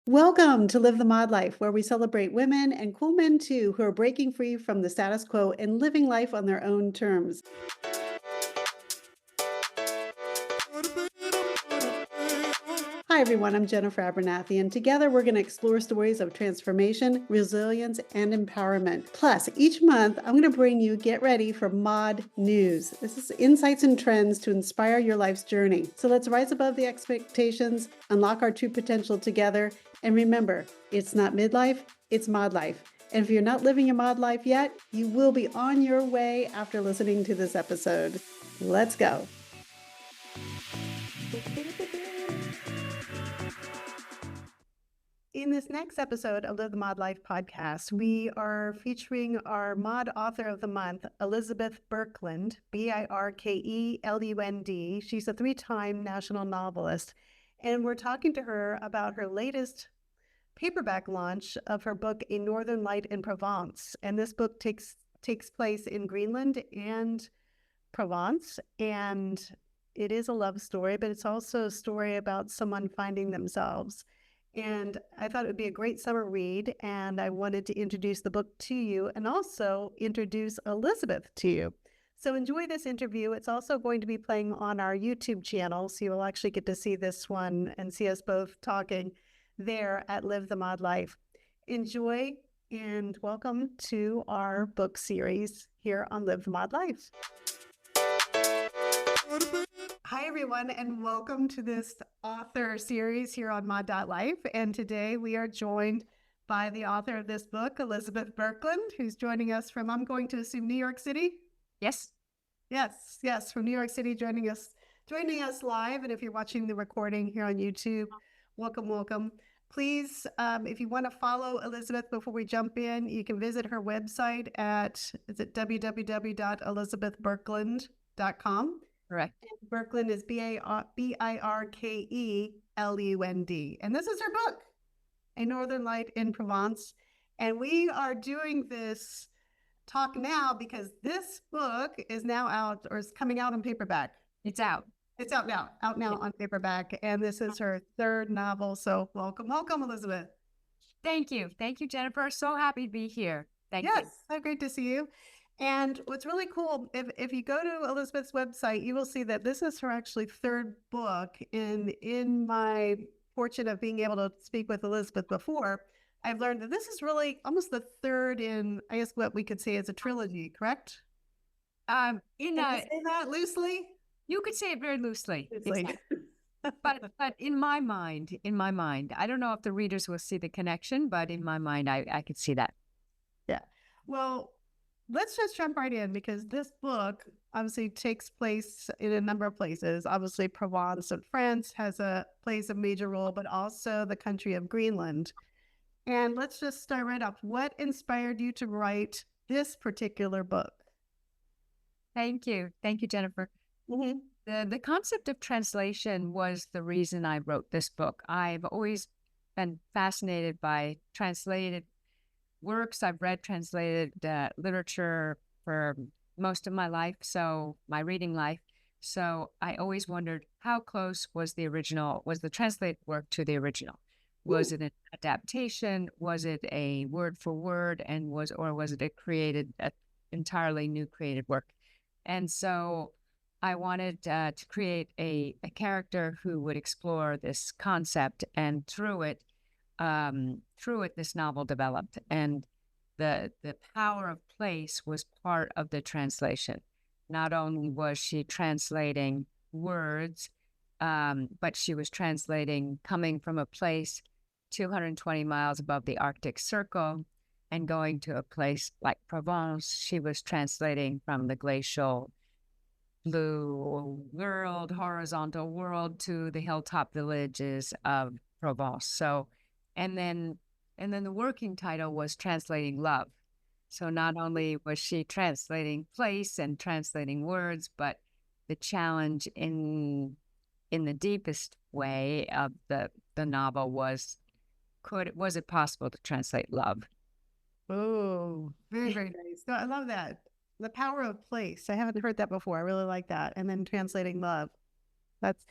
Welcome to Live the Mod Life, where we celebrate women and cool men too who are breaking free from the status quo and living life on their own terms. Hi, everyone. I'm Jennifer Abernathy, and together we're going to explore stories of transformation, resilience, and empowerment. Plus, each month, I'm going to bring you Get Ready for Mod News. This is insights and trends to inspire your life's journey. So let's rise above the expectations, unlock our true potential together, and remember, it's not midlife, it's mod life. And if you're not living your mod life yet, you will be on your way after listening to this episode. Let's go. In this next episode of Live the Mod Life podcast, we are featuring our mod author of the month, Elizabeth Birkelund, Birkelund. She's a 3-time national novelist, and we're talking to her about her latest paperback launch of her book, A Northern Light in Provence. And this book takes place in Greenland and Provence, and it is a love story, but it's also a story about someone finding themselves. And I thought it would be a great summer read, and I wanted to introduce the book to you and also introduce Elizabeth to you. So enjoy this interview. It's also going to be playing on our YouTube channel, so you will actually get to see this one and see us both talking there at Live the Mod Life. Enjoy and welcome to our book series here on Live the Mod Life. Hi, everyone, and welcome to this author series here on Mod.Life. And today we are joined by the author of this book, Elizabeth Birkelund, who's joining us from, I'm going to assume, New York City? Yes. Yes, from New York City, joining us live. And if you're watching the recording here on YouTube, welcome. Please, if you want to follow Elizabeth before we jump in, you can visit her website at, is it www.elizabethbirkelund.com? Correct. And Birkelund is Birkelund. And this is her book, A Northern Light in Provence. And we are doing this talk now because this book is now out, or is coming out on paperback. It's out. It's out now on paperback. And this is her third novel. So welcome, Elizabeth. Thank you, Jennifer. So happy to be here. Thank you. Yes, so great to see you. And what's really cool, if you go to Elizabeth's website, you will see that this is her actually third book. And in my fortune of being able to speak with Elizabeth before, I've learned that this is really almost the third in, I guess, what we could say is a trilogy, correct? Can you say that loosely? You could say it very loosely. Exactly. But in my mind, I don't know if the readers will see the connection, but in my mind, I could see that. Yeah. Well, let's just jump right in because this book obviously takes place in a number of places. Obviously, Provence in France plays a major role, but also the country of Greenland. And let's just start right off. What inspired you to write this particular book? Thank you, Jennifer. Mm-hmm. The concept of translation was the reason I wrote this book. I've always been fascinated by translated works. I've read translated literature for most of my life, so my reading life. So I always wondered how close was the translated work to the original? Was it an adaptation? Was it a word for word? Or was it an entirely new created work? And so I wanted to create a character who would explore this concept, and through it, this novel developed. And the power of place was part of the translation. Not only was she translating words, but she was translating coming from a place 220 miles above the Arctic Circle and going to a place like Provence. She was translating from the glacial blue world, horizontal world, to the hilltop villages of Provence. So, and then the working title was Translating Love. So not only was she translating place and translating words, but the challenge in the deepest way of the novel was it possible to translate love? Oh, very, very nice. So I love that. The power of place. I haven't heard that before. I really like that. And then translating love. That's,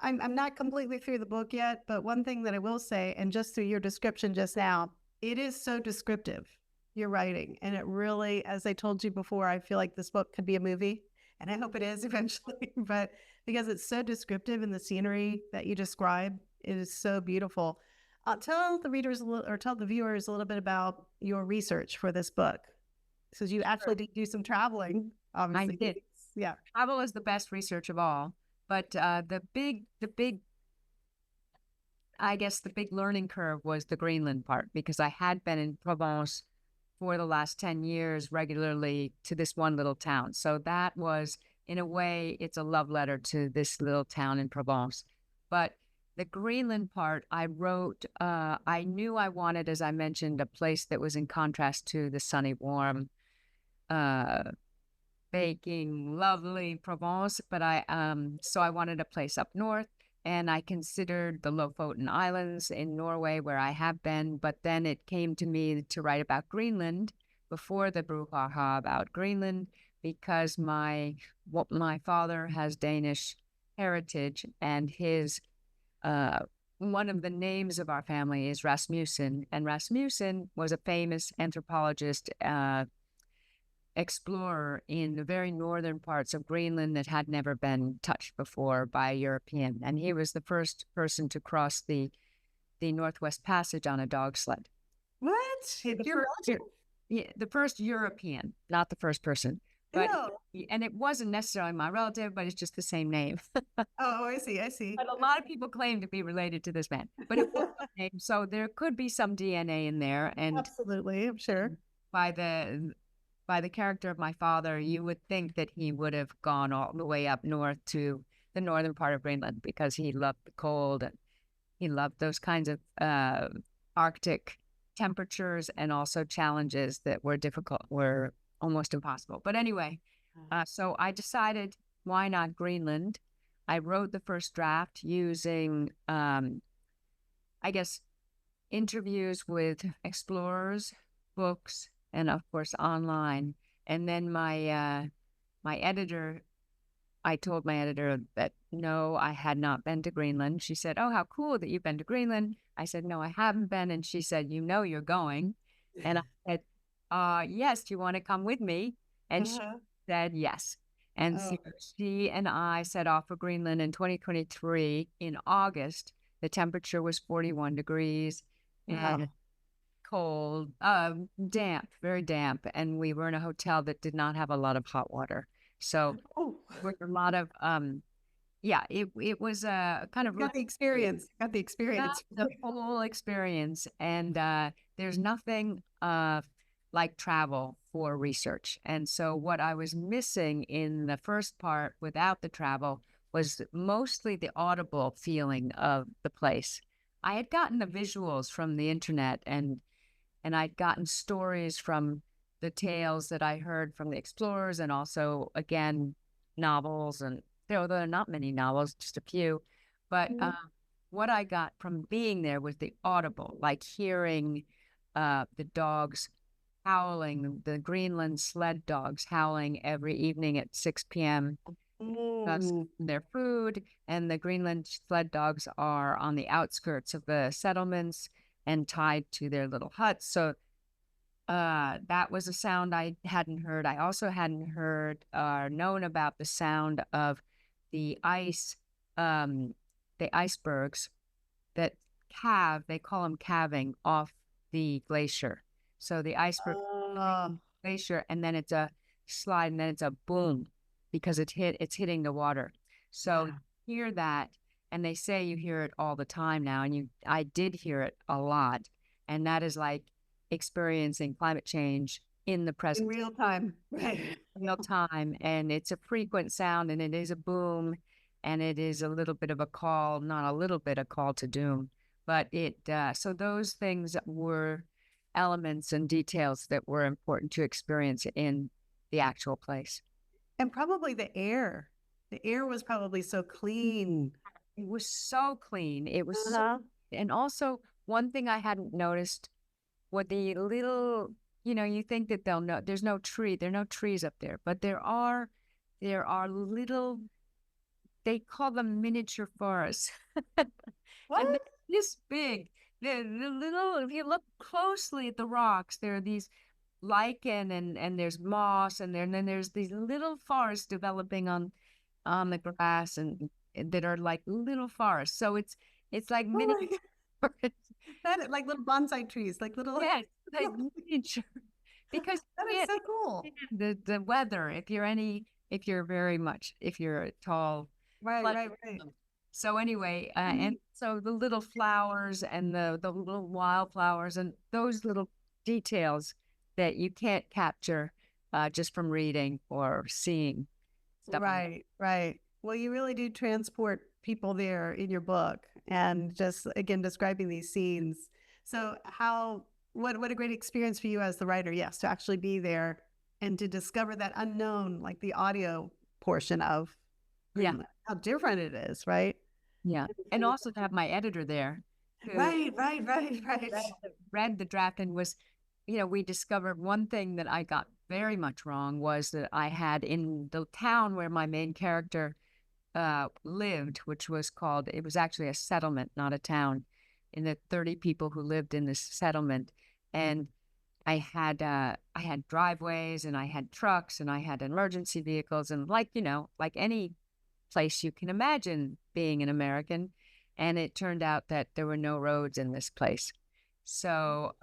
I'm not completely through the book yet, but one thing that I will say, and just through your description just now, it is so descriptive, your writing. And it really, as I told you before, I feel like this book could be a movie, and I hope it is eventually, but because it's so descriptive and the scenery that you describe, it is so beautiful. Tell the readers or tell the viewers a little bit about your research for this book. Because you actually did do some traveling, I obviously. did. Yeah. Travel is the best research of all, but I guess the big learning curve was the Greenland part, because I had been in Provence for the last 10 years regularly to this one little town. So that was, in a way, it's a love letter to this little town in Provence. But the Greenland part, I wrote, I knew I wanted, as I mentioned, a place that was in contrast to the sunny, warm, uh, baking, lovely Provence. But so I wanted a place up north. And I considered the Lofoten Islands in Norway, where I have been. But then it came to me to write about Greenland before the brouhaha about Greenland, because my father has Danish heritage, and his one of the names of our family is Rasmussen, and Rasmussen was a famous anthropologist, explorer in the very northern parts of Greenland that had never been touched before by a European. And he was the first person to cross the Northwest Passage on a dog sled. What? The first European, not the first person. But and it wasn't necessarily my relative, but it's just the same name. Oh, I see. I see. But a lot of people claim to be related to this man. But it was the name, so there could be some DNA in there. And absolutely, I'm sure. By the character of my father, you would think that he would have gone all the way up north to the northern part of Greenland, because he loved the cold and he loved those kinds of Arctic temperatures, and also challenges that were almost impossible. But anyway, so I decided, why not Greenland? I wrote the first draft using, I guess, interviews with explorers, books, and of course online. And then my editor, I told my editor that no, I had not been to Greenland. She said, "Oh, how cool that you've been to Greenland." I said, "No, I haven't been." And she said, "You know you're going." And I said, "Yes, do you want to come with me?" And she said yes. And so she and I set off for Greenland in 2023 in August. The temperature was 41 degrees. And cold, damp, very damp. And we were in a hotel that did not have a lot of hot water. So with a lot of, it was a kind of— Got the experience. Got the experience. the whole experience. And there's nothing like travel for research. And so what I was missing in the first part without the travel was mostly the audible feeling of the place. I had gotten the visuals from the internet, and I'd gotten stories from the tales that I heard from the explorers, and also, again, novels. And there are not many novels, just a few. But what I got from being there was the audible, like hearing the dogs howling, the Greenland sled dogs howling every evening at 6 p.m. Their food. And the Greenland sled dogs are on the outskirts of the settlements and tied to their little huts. So that was a sound I hadn't heard. I also hadn't heard or known about the sound of the icebergs that calve, they call them calving, off the glacier. So the iceberg glacier, and then it's a slide, and then it's a boom, because it's hitting the water. So hear that, and they say you hear it all the time now, and I did hear it a lot, and that is like experiencing climate change in the present, in real time, right? Real time, and it's a frequent sound, and it is a boom, and it is a little bit of a call, not a little bit, a call to doom. But so those things were elements and details that were important to experience in the actual place. And probably the air. The air was probably so clean. It was so clean. It was and also one thing I hadn't noticed were the little, you think that they'll know there's no tree, there are no trees up there, but there are little they call them miniature forests. What? And they're this big. The little, if you look closely at the rocks, there are these lichen and there's moss and then there's these little forests developing on the grass and that are like little forests. So it's like Oh mini my God. forests. That like little bonsai trees, like little. Yes, like miniature. Because That you is can't so cool. the weather if you're very much if you're a tall Right, but right, right. so anyway, and Mhm. so the little flowers and the little wildflowers and those little details that you can't capture just from reading or seeing stuff on. Right, right. Well, you really do transport people there in your book and just again describing these scenes. So what a great experience for you as the writer, yes, to actually be there and to discover that unknown, like the audio portion of Yeah, Greenland, how different it is, right? yeah, and also to have my editor there who Right, right, right, right. read the draft and was, we discovered one thing that I got very much wrong was that I had in the town where my main character lived, which was called, it was actually a settlement, not a town, in the 30 people who lived in this settlement. And I had driveways and I had trucks and I had emergency vehicles and like any place you can imagine being an American. And it turned out that there were no roads in this place. So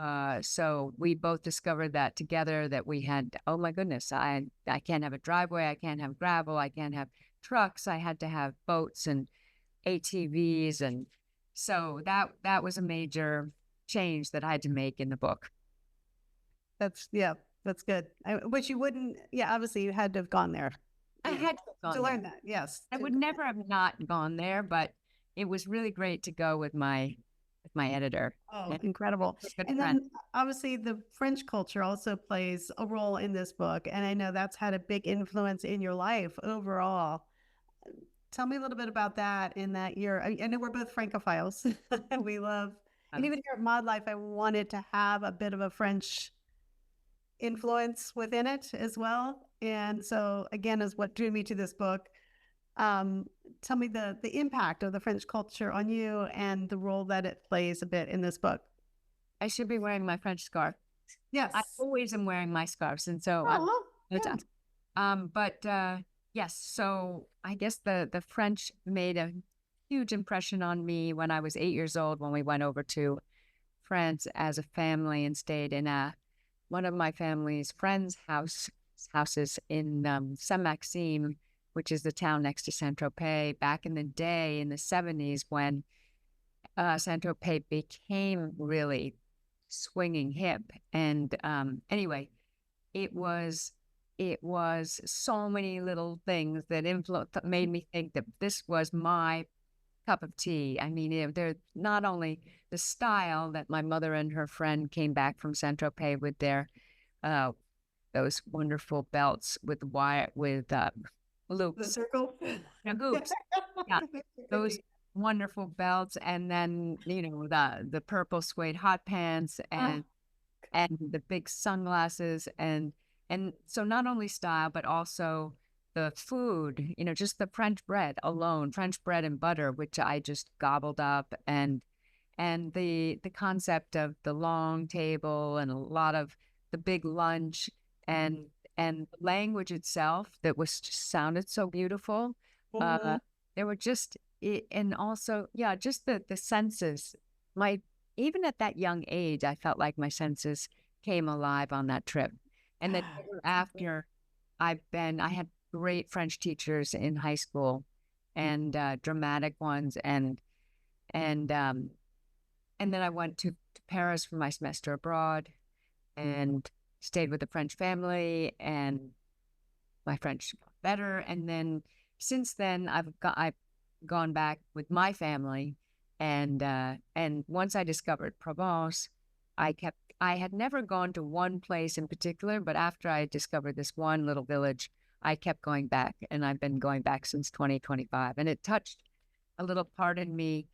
we both discovered that together that we had, oh my goodness, I can't have a driveway, I can't have gravel, I can't have trucks, I had to have boats and ATVs, and so that was a major change that I had to make in the book. Yeah, that's good. Which you wouldn't, yeah, obviously you had to have gone there, I you know, had to have to gone there. learn that. Yes. I would never have not gone there, but it was really great to go with my editor. Oh, And incredible. a good And friend. then obviously the French culture also plays a role in this book. And I know that's had a big influence in your life overall. Tell me a little bit about that in that year. I know we're both Francophiles. We love, and even here at Mod.Life, I wanted to have a bit of a French influence within it as well. And so again, is what drew me to this book. Um, Tell me the impact of the French culture on you and the role that it plays a bit in this book. I should be wearing my French scarf. I Yes. always am wearing my scarves, and so Oh, no yeah. time. But yes, so I guess the French made a huge impression on me when I was 8 years old when we went over to France as a family and stayed in one of my family's friends' houses in Saint Maxime, which is the town next to Saint Tropez. Back in the day, in the 70s, when Saint Tropez became really swinging hip, and anyway, it was so many little things that made me think that this was my cup of tea. I mean, they're not only the style that my mother and her friend came back from Saint Tropez with their uh, those wonderful belts with wire with The loops, circle. hoops. Yeah, those wonderful belts, and then the purple suede hot pants Ah, and the big sunglasses and so not only style but also the food, just the French bread alone, French bread and butter, which I just gobbled up, and the concept of the long table and a lot of the big lunch and the language itself that was just sounded so beautiful. mhm. There were just and also just the senses. My Even at that young age, I felt like my senses came alive on that trip. And then Ah, ever after, I had great French teachers in high school and dramatic ones. And, um, and then I went to Paris for my semester abroad and stayed with a French family, and my French got better. And then since then, I've gone back with my family, and once I discovered Provence, I had never gone to one place in particular, but after I discovered this one little village, I kept going back, and I've been going back since 2025, and it touched a little part in me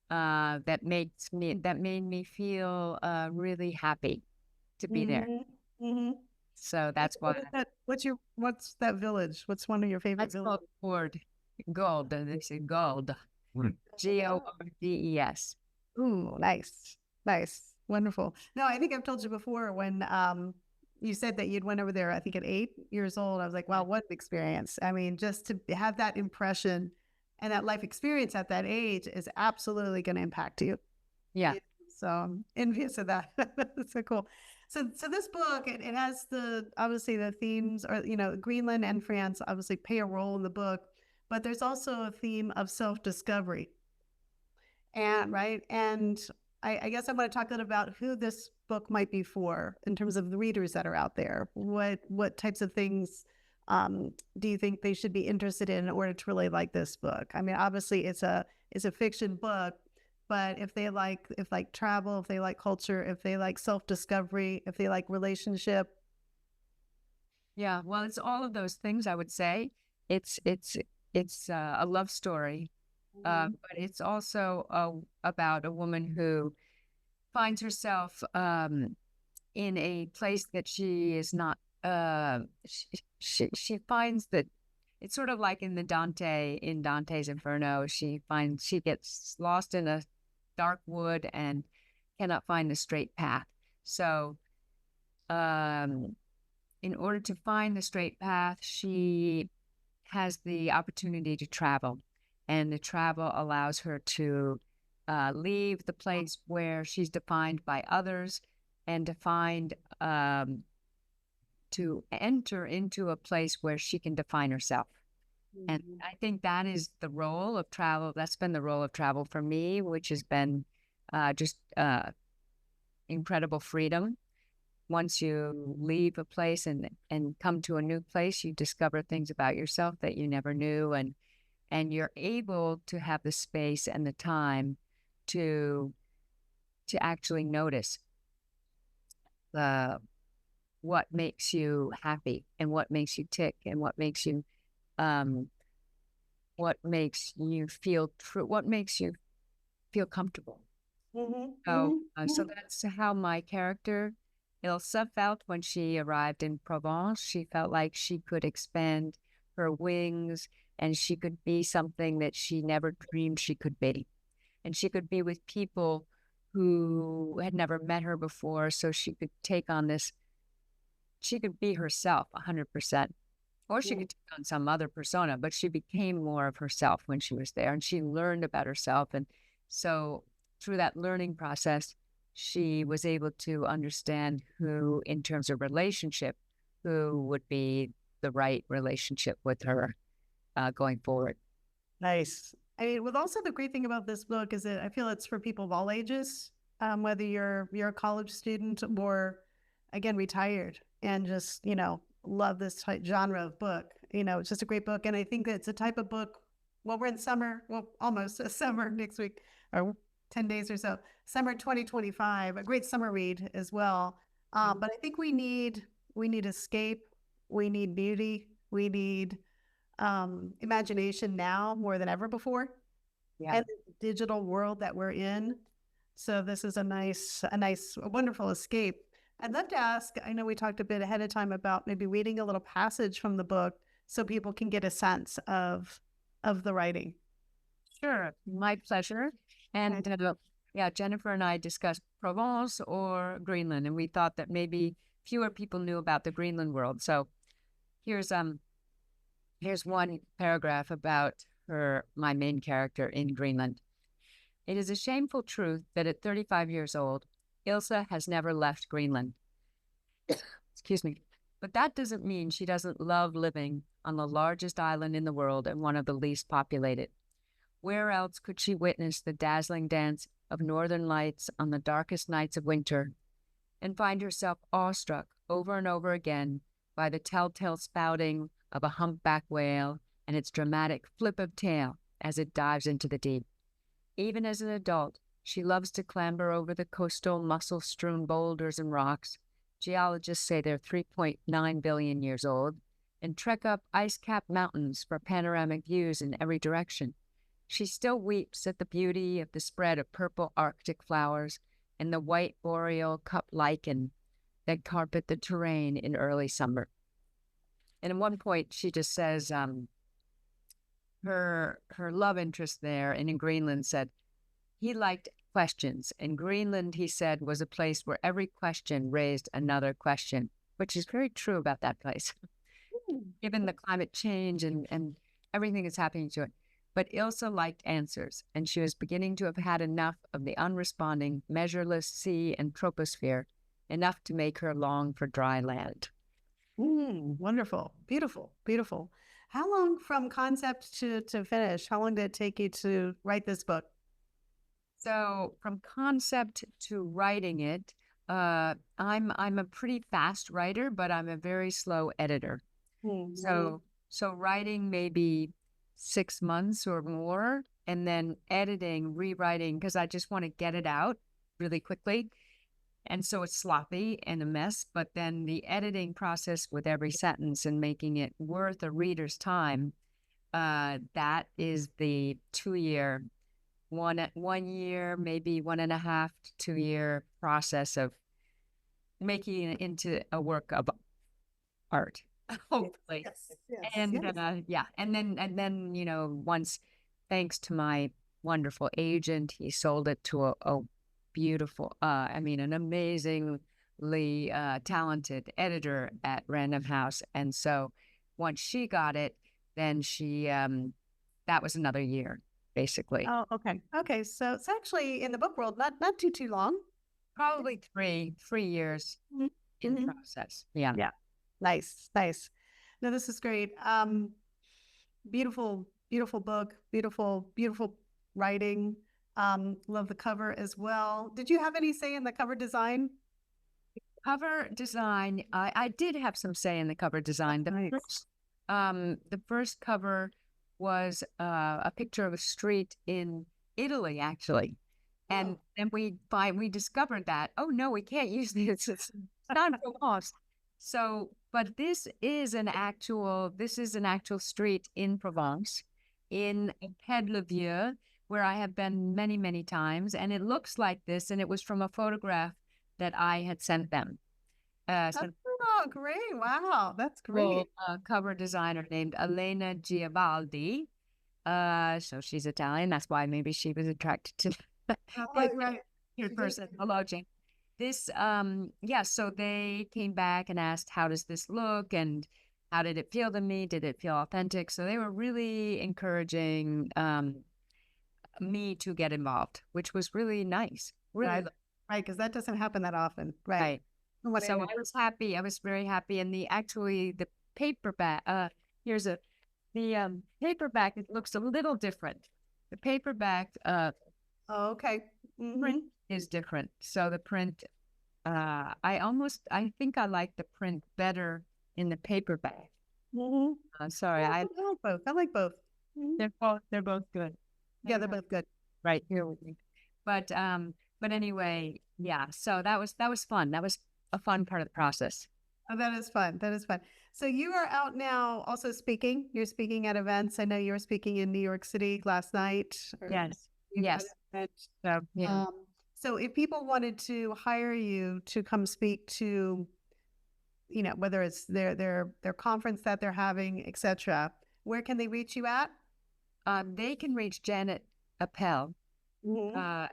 that made me feel really happy to be there. mhm, mhm. So that's why What's that village? What's one of your favorite that's villages? called Ford. Gold. They say gold. Gordes. Ooh, nice. Nice. Wonderful. No, I think I've told you before when you said that you'd went over there, I think at 8 years old. I was like, wow, what an experience. I mean, just to have that impression and that life experience at that age is absolutely going to impact you. Yeah. So I'm envious of that. That's so cool. So this book, it has obviously the themes, or, Greenland and France obviously play a role in the book, but there's also a theme of self-discovery. And right. And I guess I want to talk a little about who this book might be for in terms of the readers that are out there. What types of things do you think they should be interested in order to really like this book? I mean, obviously it's a fiction book, but if they like travel, if they like culture, if they like self-discovery, if they like relationship. Yeah, well, it's all of those things, I would say. It's a love story, but it's also about a woman who finds herself in a place that she is not. She finds that it's sort of like in Dante's Inferno. She gets lost in a dark wood and cannot find the straight path. So, in order to find the straight path, she has the opportunity to travel, and the travel allows her to leave the place where she's defined by others and to enter into a place where she can define herself. And I think that is the role of travel. That's been the role of travel for me, which has been just incredible freedom. Once you leave a place and come to a new place, you discover things about yourself that you never knew, and you're able to have the space and the time to actually notice what makes you happy and what makes you tick and what makes you feel true, what makes you feel comfortable. So that's how my character Ilsa felt when she arrived in Provence. She felt like she could expand her wings and she could be something that she never dreamed she could be. And she could be with people who had never met her before, so she could take on this. She could be herself 100%, or she could take on some other persona, but she became more of herself when she was there, and she learned about herself. And so through that learning process, she was able to understand who, in terms of relationship, who would be the right relationship with her going forward. Nice. I mean, with also the great thing about this book is that I feel it's for people of all ages, whether you're a college student or, again, retired and just, love this genre of book. It's just a great book. And I think that it's a type of book, well, we're in summer, well, almost a summer next week, or 10 days or so, summer 2025, a great summer read as well. But I think we need escape. We need beauty. We need imagination now more than ever before. Yeah. And the digital world that we're in. So this is a wonderful escape. I'd love to ask, I know we talked a bit ahead of time about maybe reading a little passage from the book so people can get a sense of the writing. Sure. My pleasure. And Jennifer and I discussed Provence or Greenland, and we thought that maybe fewer people knew about the Greenland world. So here's one paragraph about my main character in Greenland. It is a shameful truth that at 35 years old, Ilsa has never left Greenland. Excuse me. But that doesn't mean she doesn't love living on the largest island in the world and one of the least populated. Where else could she witness the dazzling dance of northern lights on the darkest nights of winter and find herself awestruck over and over again by the telltale spouting of a humpback whale and its dramatic flip of tail as it dives into the deep? Even as an adult, she loves to clamber over the coastal mussel-strewn boulders and rocks. Geologists say they're 3.9 billion years old, and trek up ice-capped mountains for panoramic views in every direction. She still weeps at the beauty of the spread of purple Arctic flowers and the white boreal cup lichen that carpet the terrain in early summer. And at one point, she just says, her love interest there and in Greenland said he liked questions. And Greenland, he said, was a place where every question raised another question, which is very true about that place, given the climate change and everything that's happening to it. But Ilsa liked answers, and she was beginning to have had enough of the unresponding, measureless sea and troposphere, enough to make her long for dry land. Wonderful. Beautiful. Beautiful. How long from concept to finish? How long did it take you to write this book? So from concept to writing it, I'm a pretty fast writer, but I'm a very slow editor. So writing maybe 6 months or more, and then editing, rewriting, because I just want to get it out really quickly. And so it's sloppy and a mess, but then the editing process with every sentence and making it worth a reader's time, that is the 2 year, 1 year, maybe 1.5 to 2 year process of making it into a work of art, hopefully. Yes. And yeah, and then once, thanks to my wonderful agent, he sold it to a beautiful, an amazingly talented editor at Random House. And so once she got it, then that was another year, basically. Oh, okay. Okay. So it's actually in the book world, not too long. Probably 3 years in process. Yeah. Yeah. Nice. No, this is great. Beautiful book, beautiful writing. Love the cover as well. Did you have any say in the cover design? Cover design, I did have some say in the cover design. The first cover was a picture of a street in Italy, actually. And then we discovered that, oh no, we can't use this. It's not Provence. So, but this is an actual street in Provence, in Ped-le-Vieux, where I have been many, many times. And it looks like this. And it was from a photograph that I had sent them. Oh, great. Wow. That's great. Cover designer named Elena Giavaldi. So she's Italian. That's why maybe she was attracted to right. Your person. Hello, Jane. This, so they came back and asked, how does this look? And how did it feel to me? Did it feel authentic? So they were really encouraging me to get involved, which was really nice. Really. Right, because that doesn't happen that often. Right. So I was happy. I was very happy. And the paperback, the paperback, it looks a little different. The paperback, okay. Print is different. So the print, I think I like the print better in the paperback. Sorry, I like both. I like both. They're both good. Yeah, they're both good. Right here with me. But anyway, yeah. So that was fun. That was a fun part of the process. Oh, that is fun. So you are out now also speaking. You're speaking at events. I know you were speaking in New York City last night. Yes. So, yeah. So if people wanted to hire you to come speak to, whether it's their conference that they're having, etc., where can they reach you at? They can reach Janet Appel.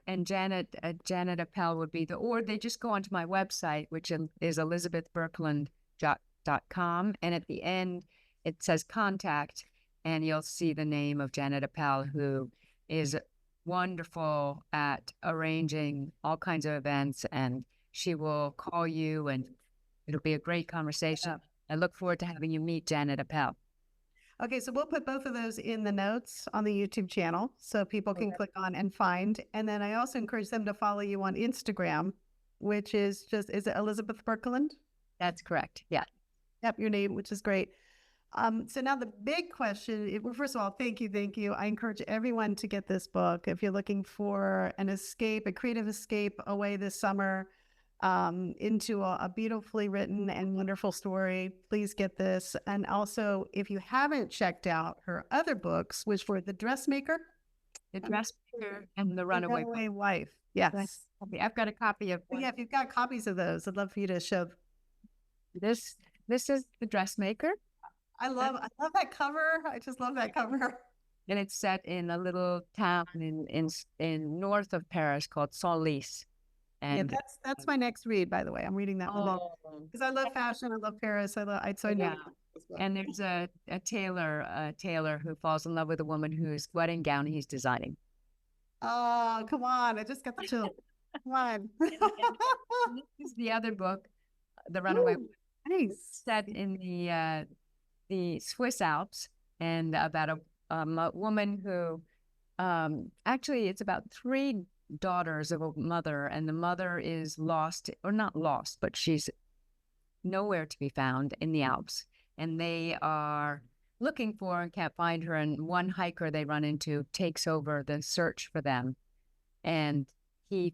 And Janet Appel would be or they just go onto my website, which is elizabethbirkelund.com. And at the end, it says contact, and you'll see the name of Janet Appel, who is wonderful at arranging all kinds of events, and she will call you, and it'll be a great conversation. I look forward to having you meet Janet Appel. Okay, so we'll put both of those in the notes on the YouTube channel so people can click on and find. And then I also encourage them to follow you on Instagram, which is is it Elizabeth Birkelund? That's correct. Yeah. Yep, your name, which is great. So now the big question, first of all, thank you. I encourage everyone to get this book. If you're looking for an escape, a creative escape away this summer into a beautifully written and wonderful story, please get this. And also, if you haven't checked out her other books, which were The Dressmaker, and The Runaway Wife. Yes. I've got a copy of one. Yeah, if you've got copies of those, I'd love for you to show. This is The Dressmaker. I love that cover. I just love that cover. and it's set in a little town in north of Paris called Senlis. Yeah, And that's my next read, by the way. I'm reading that one now oh, because I love fashion. I love Paris. So I know yeah. as well. And there's a tailor who falls in love with a woman whose wedding gown he's designing. Oh, come on. I just got the chill. Come on. And this is the other book, The Runaway, Ooh, nice. set in the Swiss Alps, and about a woman who actually it's about three daughters of a mother, and the mother is lost, or not lost, but she's nowhere to be found in the Alps, and they are looking for her and can't find her, and one hiker they run into takes over the search for them, and he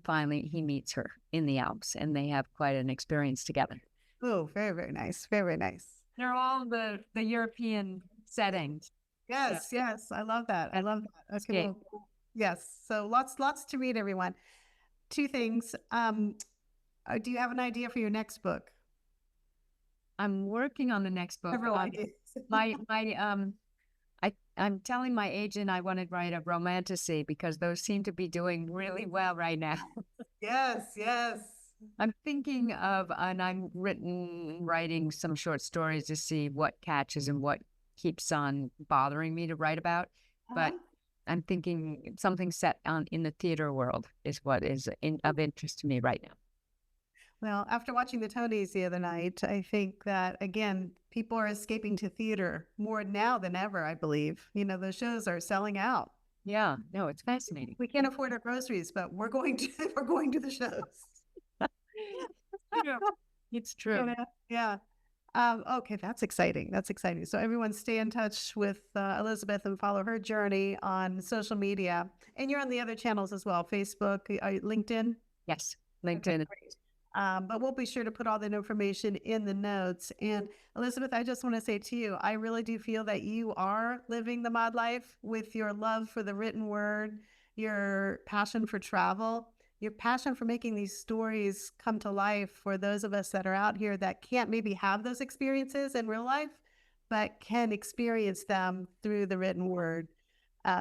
meets her in the Alps, and they have quite an experience together. Oh, very, very nice. Very, very nice. They're all the European settings. Yes, yes. I love that. I love that. Okay, well, yes. So lots to read, everyone. Two things. Do you have an idea for your next book? I'm working on the next book. Everyone. I'm telling my agent I want to write a romantasy because those seem to be doing really well right now. Yes, yes. I'm thinking of, and writing some short stories to see what catches and what keeps on bothering me to write about. But I'm thinking something set in the theater world is what is of interest to me right now. Well, after watching the Tonys the other night, I think that, again, people are escaping to theater more now than ever, I believe. The shows are selling out. Yeah, no, it's fascinating. We can't afford our groceries, but we're going to the shows. It's true. Yeah. Okay, that's exciting. That's exciting. So everyone stay in touch with Elizabeth and follow her journey on social media. And you're on the other channels as well, Facebook, LinkedIn? Yes, LinkedIn. Great. But we'll be sure to put all that information in the notes. And Elizabeth, I just want to say to you, I really do feel that you are living the mod life with your love for the written word, your passion for travel, your passion for making these stories come to life for those of us that are out here that can't maybe have those experiences in real life, but can experience them through the written word.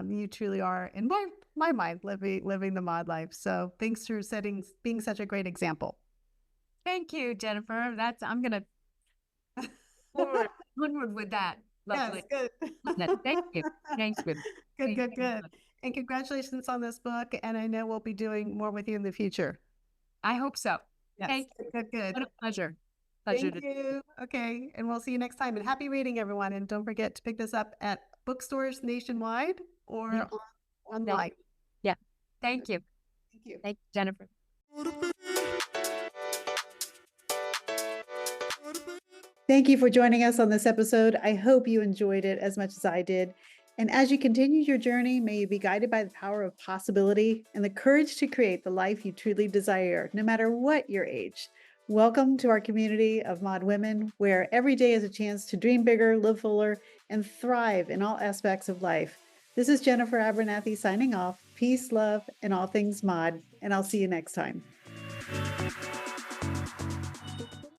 You truly are, in my mind, living the mod life. So thanks for being such a great example. Thank you, Jennifer. I'm going to onward with that. Lovely. Yes, good. Thank you. Thanks. Good. And congratulations on this book. And I know we'll be doing more with you in the future. I hope so. Yes. Good. What a pleasure. Thank you. Okay. And we'll see you next time. And happy reading, everyone. And don't forget to pick this up at bookstores nationwide or online. Yeah. Thank you. Thank you. Thank you, Jennifer. Thank you for joining us on this episode. I hope you enjoyed it as much as I did. And as you continue your journey, may you be guided by the power of possibility and the courage to create the life you truly desire, no matter what your age. Welcome to our community of Mod Women, where every day is a chance to dream bigger, live fuller, and thrive in all aspects of life. This is Jennifer Abernathy signing off. Peace, love, and all things Mod, and I'll see you next time.